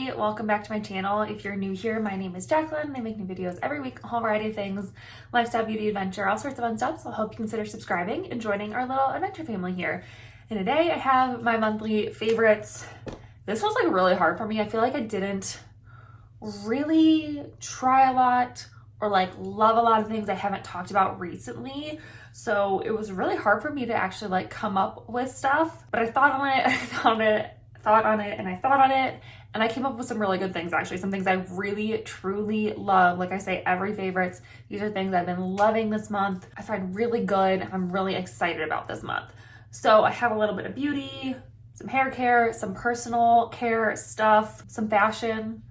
everybody, welcome back to my channel. If you're new here, my name is Jacqueline. I make new videos every week, a whole variety of things, lifestyle, beauty, adventure, all sorts of fun stuff. So I hope you consider subscribing and joining our little adventure family here. And today I have my monthly favorites. This was like really hard for me. I feel like I didn't really try a lot or like love a lot of things I haven't talked about recently. So it was really hard for me to actually like come up with stuff, but I thought on it, and I came up with some really good things actually, some things I really truly love. Like I say, every favorites, these are things I've been loving this month. I find really good. I'm really excited about this month. So I have a little bit of beauty, some hair care, some personal care stuff, some fashion.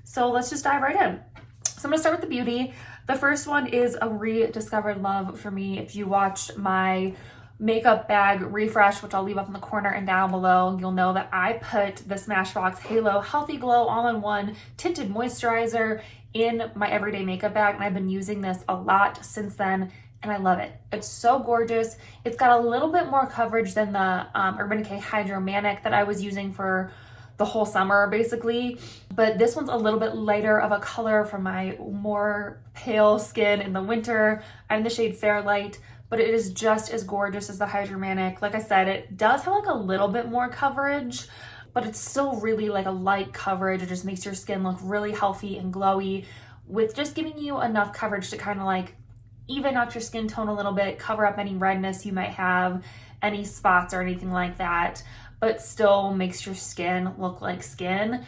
So let's just dive right in. So I'm gonna start with the beauty. The first one is a rediscovered love for me. If you watched my makeup bag refresh, which I'll leave up in the corner and down below, you'll know that I put the Smashbox Halo Healthy Glow All-in-One Tinted Moisturizer in my everyday makeup bag, and I've been using this a lot since then, and I love it. It's so gorgeous. It's got a little bit more coverage than the Urban Decay Hydro Manic that I was using for the whole summer basically, but this one's a little bit lighter of a color for my more pale skin in the winter. I'm in the shade Fairlight, but it is just as gorgeous as the Hydro Manic. Like I said, it does have like a little bit more coverage, but it's still really like a light coverage. It just makes your skin look really healthy and glowy with just giving you enough coverage to kind of like even out your skin tone a little bit, cover up any redness you might have, any spots or anything like that, but still makes your skin look like skin.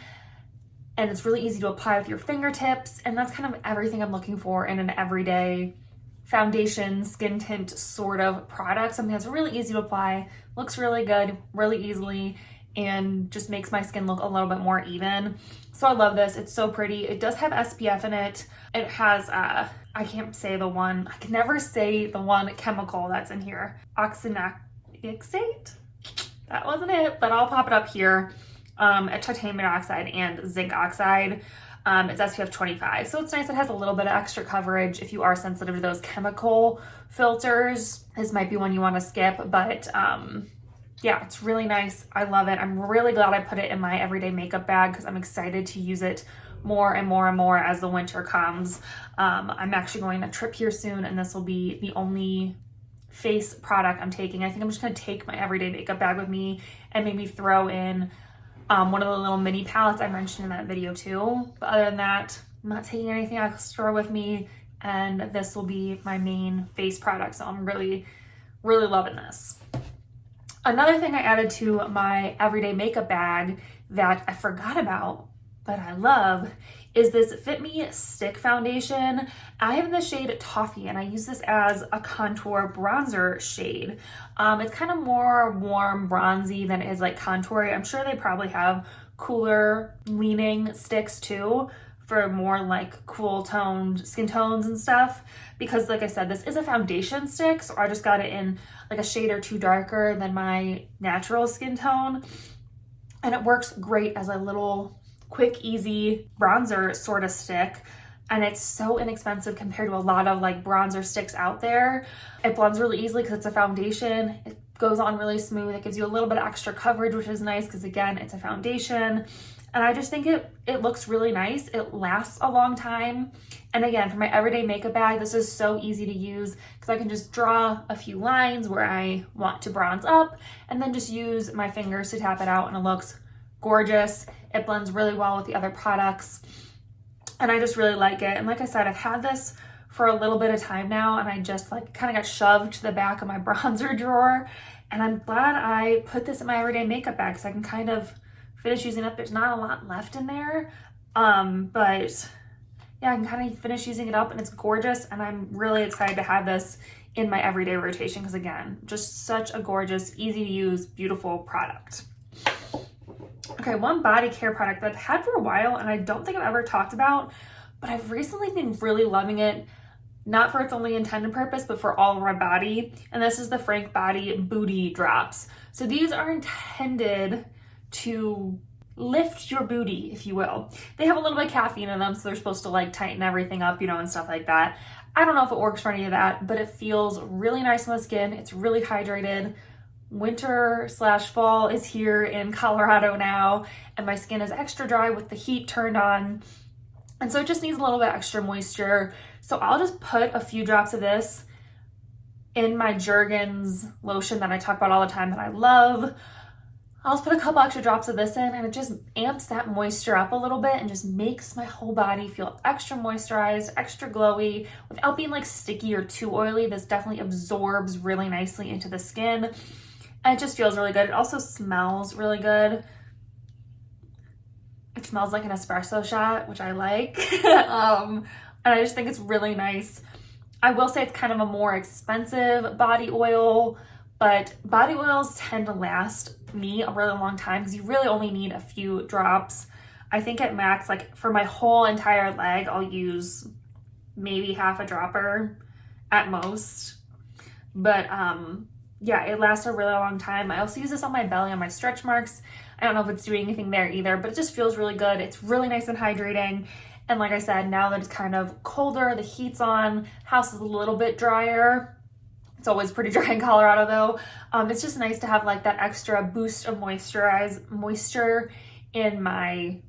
And it's really easy to apply with your fingertips. And that's kind of everything I'm looking for in an everyday foundation, skin tint sort of product. Something that's really easy to apply, looks really good, really easily, and just makes my skin look a little bit more even. So I love this. It's so pretty. It does have SPF in it. It has, I can't say the one, I can never say the one chemical that's in here. Oxynaxate? That wasn't it, but I'll pop it up here. It's titanium oxide and zinc oxide. It's SPF 25. So it's nice. It has a little bit of extra coverage if you are sensitive to those chemical filters. This might be one you want to skip, but yeah, it's really nice. I love it. I'm really glad I put it in my everyday makeup bag because I'm excited to use it more and more and more as the winter comes. I'm actually going on a trip here soon, and this will be the only face product I'm taking. I think I'm just going to take my everyday makeup bag with me and maybe throw in one of the little mini palettes I mentioned in that video too. But other than that, I'm not taking anything extra with me, and this will be my main face product. So I'm really, really loving this. Another thing I added to my everyday makeup bag that I forgot about, but I love, is this Fit Me Stick Foundation. I have in the shade Toffee, and I use this as a contour bronzer shade. It's kind of more warm bronzy than it is like contoury. I'm sure they probably have cooler leaning sticks too for more like cool toned skin tones and stuff. Because like I said, this is a foundation stick, so I just got it in like a shade or two darker than my natural skin tone. And it works great as a little quick, easy bronzer sort of stick. And it's so inexpensive compared to a lot of like bronzer sticks out there. It blends really easily because it's a foundation. It goes on really smooth. It gives you a little bit of extra coverage, which is nice because again, it's a foundation. And I just think it looks really nice. It lasts a long time. And again, for my everyday makeup bag, this is so easy to use because I can just draw a few lines where I want to bronze up and then just use my fingers to tap it out, and it looks gorgeous. It blends really well with the other products, and I just really like it. And like I said, I've had this for a little bit of time now, and I just like kind of got shoved to the back of my bronzer drawer, and I'm glad I put this in my everyday makeup bag so I can kind of finish using it. There's not a lot left in there, but yeah, I can kind of finish using it up, and it's gorgeous, and I'm really excited to have this in my everyday rotation because again, just such a gorgeous, easy to use, beautiful product. Okay, one body care product that I've had for a while and I don't think I've ever talked about, but I've recently been really loving it, not for its only intended purpose, but for all of my body. And this is the Frank Body Booty Drops. So these are intended to lift your booty, if you will. They have a little bit of caffeine in them, so they're supposed to like tighten everything up, you know, and stuff like that. I don't know if it works for any of that, but it feels really nice on the skin. It's really hydrated, winter slash fall is here in Colorado now, and my skin is extra dry with the heat turned on. And so it just needs a little bit extra moisture. So I'll just put a few drops of this in my Jergens lotion that I talk about all the time that I love. I'll just put a couple extra drops of this in, and it just amps that moisture up a little bit and just makes my whole body feel extra moisturized, extra glowy, without being like sticky or too oily. This definitely absorbs really nicely into the skin, and it just feels really good. It also smells really good. It smells like an espresso shot, which I like. And I just think it's really nice. I will say it's kind of a more expensive body oil, but body oils tend to last me a really long time because you really only need a few drops. I think at max, like for my whole entire leg, I'll use maybe half a dropper at most. But yeah, it lasts a really long time. I also use this on my belly, on my stretch marks. I don't know if it's doing anything there either, but it just feels really good. It's really nice and hydrating. And like I said, now that it's kind of colder, the heat's on, house is a little bit drier. It's always pretty dry in Colorado though. It's just nice to have like that extra boost of moisture in my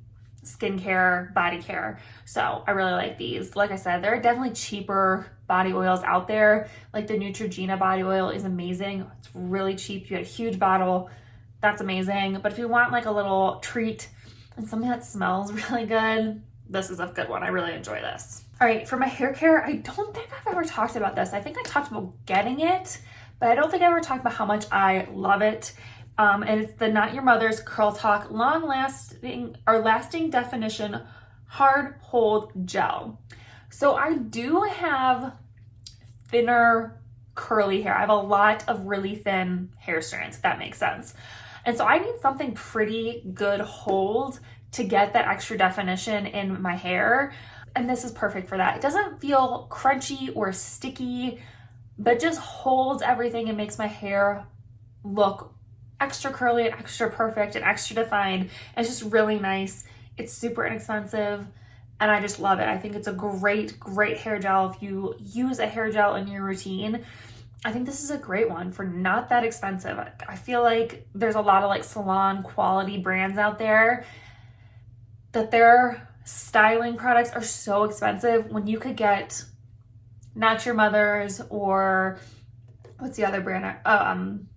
skincare, body care. So I really like these. Like I said, there are definitely cheaper body oils out there. Like the Neutrogena body oil is amazing. It's really cheap. You get a huge bottle. That's amazing. But if you want like a little treat and something that smells really good, this is a good one. I really enjoy this. All right, for my hair care, I don't think I've ever talked about this. I think I talked about getting it, but I don't think I ever talked about how much I love it. And it's the Not Your Mother's Curl Talk Lasting Definition Hard Hold Gel. So I do have thinner curly hair. I have a lot of really thin hair strands, if that makes sense. And so I need something pretty good hold to get that extra definition in my hair. And this is perfect for that. It doesn't feel crunchy or sticky, but just holds everything and makes my hair look extra curly and extra perfect and extra defined. And it's just really nice. It's super inexpensive and I just love it. I think it's a great, great hair gel. If you use a hair gel in your routine, I think this is a great one for not that expensive. I feel like there's a lot of like salon quality brands out there that their styling products are so expensive when you could get Not Your Mother's or what's the other brand?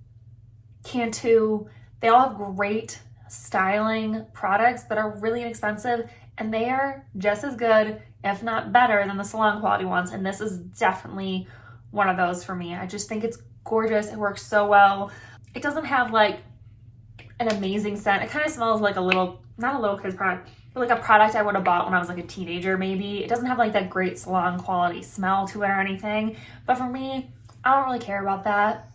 Cantu. They all have great styling products that are really inexpensive and they are just as good, if not better, than the salon quality ones. And this is definitely one of those for me. I just think it's gorgeous. It works so well. It doesn't have like an amazing scent. It kind of smells like a little, not a little kid's product, but like a product I would have bought when I was like a teenager maybe. It doesn't have like that great salon quality smell to it or anything. But for me, I don't really care about that.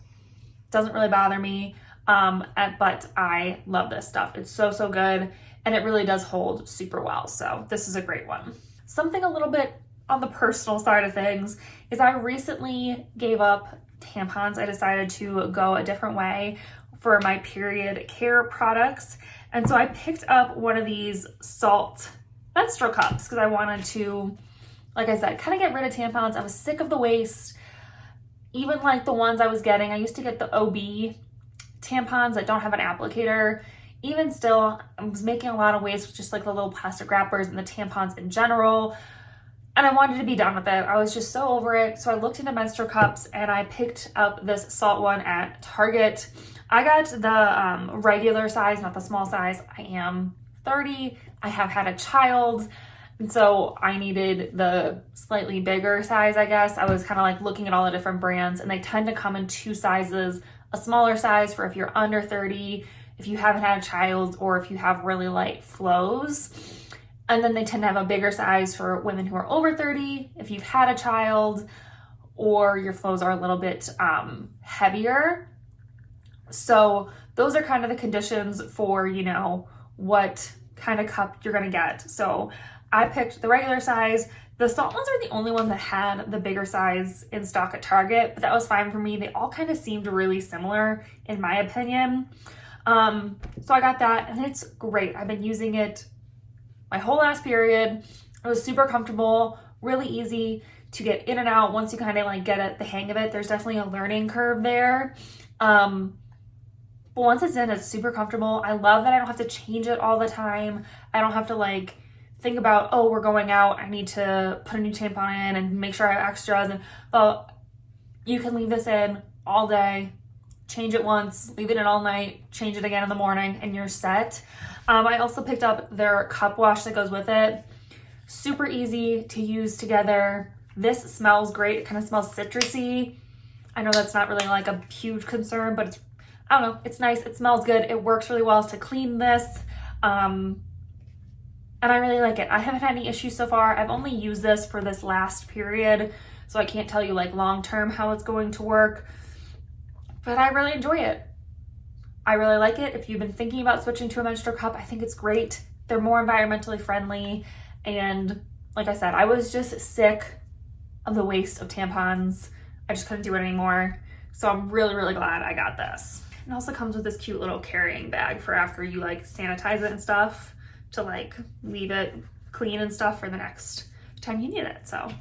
It doesn't really bother me. But I love this stuff. It's so, so good. And it really does hold super well. So this is a great one. Something a little bit on the personal side of things is I recently gave up tampons. I decided to go a different way for my period care products. And so I picked up one of these salt menstrual cups because I wanted to, like I said, kind of get rid of tampons. I was sick of the waste. Even like the ones I was getting, I used to get the OB tampons that don't have an applicator. Even still, I was making a lot of waste with just like the little plastic wrappers and the tampons in general. And I wanted to be done with it. I was just so over it. So I looked into menstrual cups and I picked up this salt one at Target. I got the regular size, not the small size. I am 30. I have had a child. And so I needed the slightly bigger size, I guess. I was kind of like looking at all the different brands and they tend to come in two sizes. A smaller size for if you're under 30, if you haven't had a child, or if you have really light flows. And then they tend to have a bigger size for women who are over 30, if you've had a child, or your flows are a little bit heavier. So those are kind of the conditions for, you know, what kind of cup you're gonna get. So I picked the regular size. The salt ones are the only ones that had the bigger size in stock at Target, but that was fine for me. They all kind of seemed really similar in my opinion. So I got that and it's great. I've been using it my whole last period. It was super comfortable, really easy to get in and out once you kind of like get the hang of it. There's definitely a learning curve there. But once it's in, it's super comfortable. I love that I don't have to change it all the time. I don't have to like think about, oh, we're going out, I need to put a new tampon in and make sure I have extras. And but you can leave this in all day, change it once, leave it in all night, change it again in the morning, and you're set. I also picked up their cup wash that goes with it. Super easy to use together. This smells great. It kind of smells citrusy. I know that's not really like a huge concern, but it's, I don't know, it's nice. It smells good. It works really well to clean this. And I really like it. I haven't had any issues so far. I've only used this for this last period, so I can't tell you like long-term how it's going to work, but I really enjoy it. I really like it. If you've been thinking about switching to a menstrual cup, I think it's great. They're more environmentally friendly. And like I said, I was just sick of the waste of tampons. I just couldn't do it anymore. So I'm really, really glad I got this. It also comes with this cute little carrying bag for after you like sanitize it and stuff, to like leave it clean and stuff for the next time you need it. So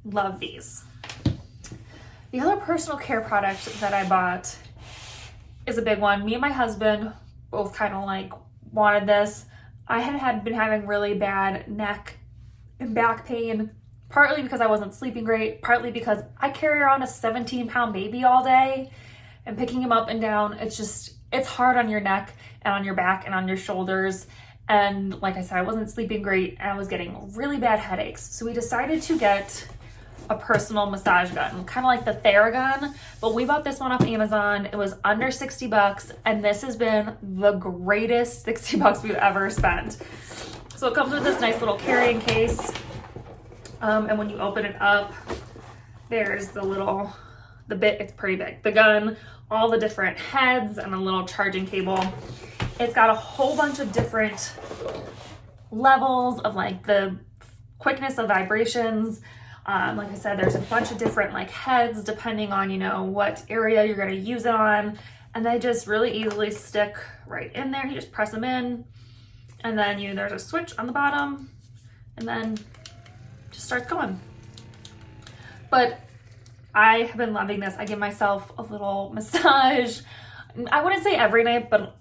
love these. The other personal care product that I bought is a big one. Me and my husband both kind of like wanted this. I had been having really bad neck and back pain, partly because I wasn't sleeping great, partly because I carry around a 17-pound baby all day, and picking him up and down, it's hard on your neck and on your back and on your shoulders. And like I said, I wasn't sleeping great and I was getting really bad headaches. So we decided to get a personal massage gun, kind of like the Theragun, but we bought this one off Amazon. It was under $60, and this has been the greatest $60 we've ever spent. So it comes with this nice little carrying case, and when you open it up, there's the bit, it's pretty big, the gun, all the different heads, and a little charging cable. It's got a whole bunch of different levels of like the quickness of vibrations. Like I said, there's a bunch of different like heads depending on, you know, what area you're going to use it on. And they just really easily stick right in there. You just press them in, and then there's a switch on the bottom, and then just starts going. But I have been loving this. I give myself a little massage. I wouldn't say every night, but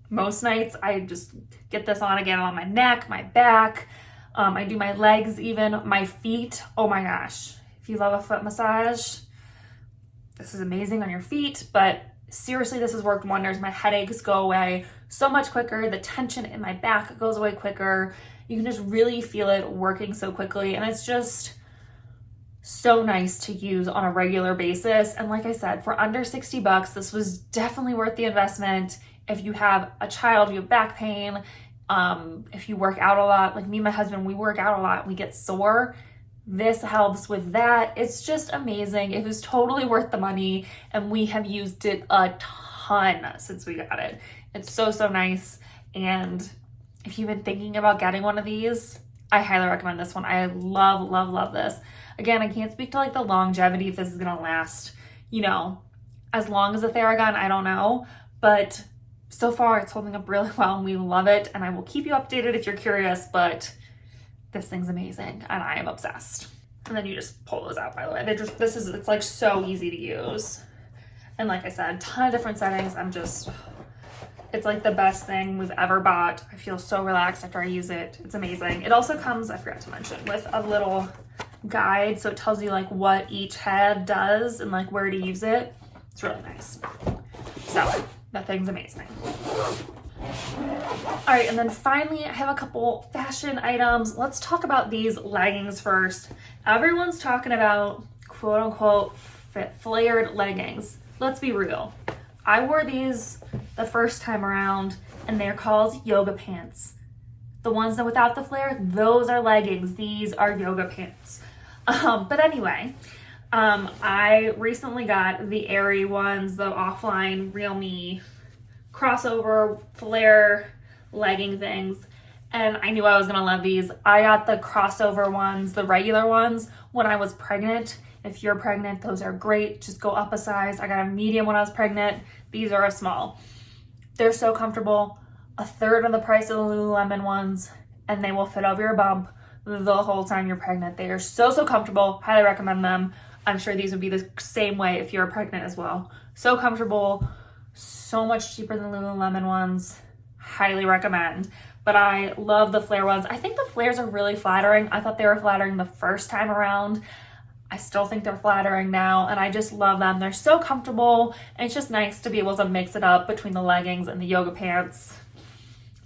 most nights I just get this on again on my neck, my back. I do my legs, even my feet. Oh my gosh. If you love a foot massage, this is amazing on your feet. But seriously, this has worked wonders. My headaches go away so much quicker. The tension in my back goes away quicker. You can just really feel it working so quickly. And it's just so nice to use on a regular basis. And like I said, for under $60, this was definitely worth the investment. If you have a child, you have back pain, if you work out a lot, like me and my husband, we work out a lot, we get sore. This helps with that. It's just amazing. It was totally worth the money, and we have used it a ton since we got it. It's so, so nice. And if you've been thinking about getting one of these, I highly recommend this one. I love, love, love this. Again, I can't speak to like the longevity, if this is gonna last, as long as a Theragun, I don't know, but so far it's holding up really well and we love it, and I will keep you updated if you're curious, but this thing's amazing and I am obsessed. And then you just pull those out, by the way. It's like so easy to use. And like I said, a ton of different settings. It's like the best thing we've ever bought. I feel so relaxed after I use it. It's amazing. It also comes, I forgot to mention, with a little guide. So it tells you like what each head does and like where to use it. It's really nice. So that thing's amazing. All right, and then finally, I have a couple fashion items. Let's talk about these leggings first. Everyone's talking about quote unquote flared leggings. Let's be real. I wore these the first time around and they're called yoga pants. The ones that without the flare, those are leggings. These are yoga pants. But anyway, I recently got the Aerie ones, the offline Real Me crossover flare legging things, and I knew I was gonna love these. I got the crossover ones, the regular ones, when I was pregnant. If you're pregnant, those are great. Just go up a size. I got a medium when I was pregnant. These are a small. They're so comfortable. A third of the price of the Lululemon ones, and they will fit over your bump the whole time you're pregnant. They are so, so comfortable. Highly recommend them. I'm sure these would be the same way if you're pregnant as well. So comfortable, So much cheaper than the Lululemon ones. Highly recommend. But I love the flare ones. I think the flares are really flattering. I thought they were flattering the first time around. I still think they're flattering now, and I just love them. They're so comfortable, and it's just nice to be able to mix it up between the leggings and the yoga pants.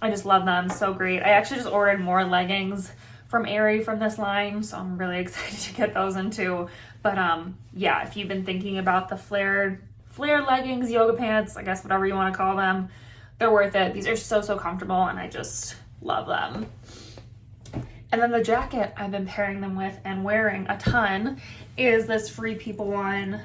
I just love them. So great. I actually just ordered more leggings from Aerie from this line, so I'm really excited to get those in too. But yeah, if you've been thinking about the flared leggings, yoga pants, I guess whatever you want to call them, they're worth it. These are so comfortable, and I just love them. And then the jacket I've been pairing them with and wearing a ton is this Free People one.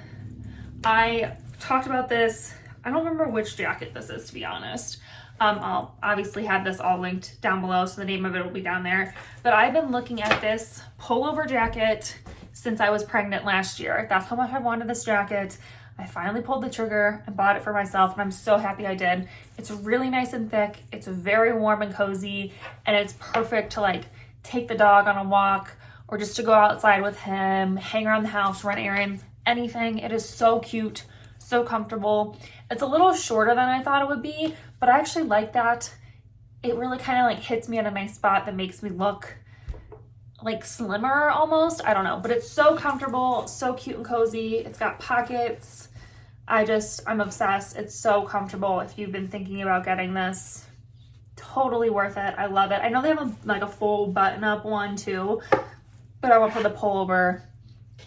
I talked about this. I don't remember which jacket this is, to be honest. I'll obviously have this all linked down below, so the name of it will be down there. But I've been looking at this pullover jacket since I was pregnant last year. That's how much I wanted this jacket. I finally pulled the trigger and bought it for myself, and I'm so happy I did. It's really nice and thick. It's very warm and cozy, and it's perfect to like take the dog on a walk or just to go outside with him, hang around the house, run errands, anything. It is so cute, so comfortable. It's a little shorter than I thought it would be, but I actually like that. It really kind of like hits me at a nice spot that makes me look like slimmer almost. I don't know, but it's so comfortable, so cute and cozy. It's got pockets. I'm obsessed. It's so comfortable. If you've been thinking about getting this, totally worth it. I love it. I know they have a full button-up one too, but I went for the pullover,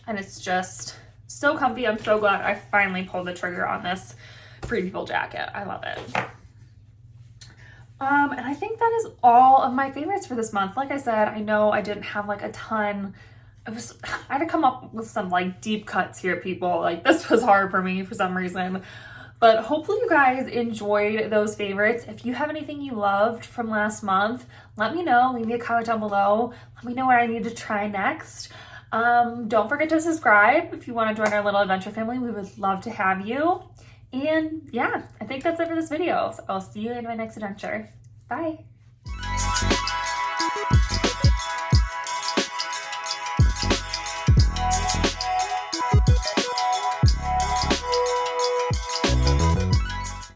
and it's just so comfy. I'm so glad I finally pulled the trigger on this Free People jacket. I love it. And I think that is all of my favorites for this month. Like I said, I know I didn't have like a ton. I had to come up with some like deep cuts here, people. Like this was hard for me for some reason. But hopefully you guys enjoyed those favorites. If you have anything you loved from last month, let me know. Leave me a comment down below. Let me know what I need to try next. Don't forget to subscribe if you want to join our little adventure family. We would love to have you. And yeah, I think that's it for this video. So I'll see you in my next adventure. Bye.